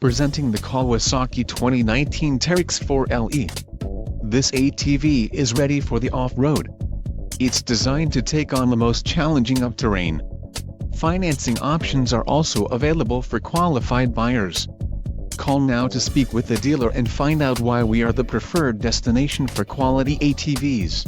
Presenting the Kawasaki 2019 Teryx4 LE. This ATV is ready for the off-road. It's designed to take on the most challenging of terrain. Financing options are also available for qualified buyers. Call now to speak with the dealer and find out why we are the preferred destination for quality ATVs.